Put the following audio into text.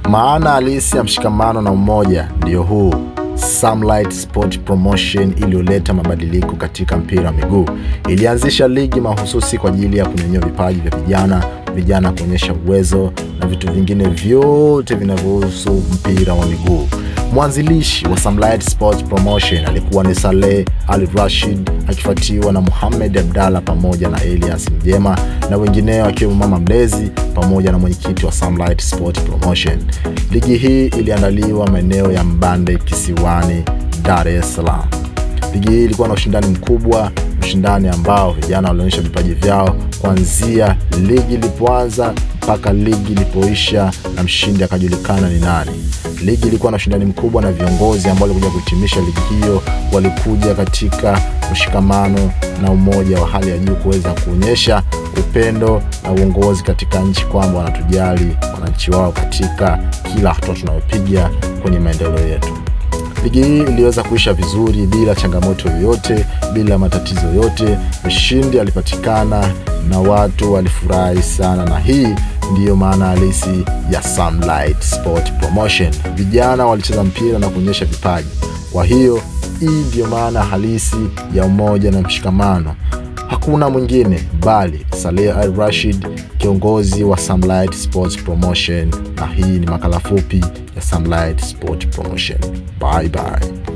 Maana halisi ya mshikamano na umoja ndio huu. Sunlight Sport Promotion iliyoleta mabadiliko katika mpira wa miguu. Ilianzisha ligi mahususi kwa ajili ya kunyanyua vipaji vya vijana kuonyesha uwezo na vitu vingine vyote vinavyohusu mpira wa miguu. Mwanzilishi wa Sunlight Sport Promotion alikuwa ni Saleh Al-Rashid, akifuatiwa na Muhammad Abdalla pamoja na Elias Mjema na wengineo, akiwemo mama mlezi pamoja na mwenyekiti wa Sunlight Sport Promotion. Ligi hii iliandaliwa maeneo ya Mbande Kisiwani, Dar es Salaam. Ligi hii ilikuwa na ushindani mkubwa, ushindani ambao vijana walionyesha vipaji vyao kuanzia ligi ilipoanza mpaka ligi ilipoisha na mshindi akajulikana ni nani. Ligi ilikuwa na ushindani mkubwa na viongozi ambao walikuja kuhitimisha ligi hiyo walikuja katika mshikamano na umoja wa hali ya juu kuweza kuonyesha upendo na uongozi katika nchi kwamba wanatujali wananchi wao katika kila hatua tunayopiga kwenye maendeleo yetu. Ligi hii iliweza kuisha vizuri bila changamoto yoyote, bila matatizo yote. Mshindi alipatikana na watu walifurahi sana, na hii ndiyo maana halisi ya Sunlight Sport Promotion. Vijana walicheza mpira na kuonyesha vipaji. Kwa hiyo hii ndiyo maana halisi ya umoja na mshikamano. Hakuna mwingine bali Saleh Al-Rashid, kiongozi wa Sunlight Sport Promotion, na hii ni makala fupi ya Sunlight Sport Promotion. Bye bye.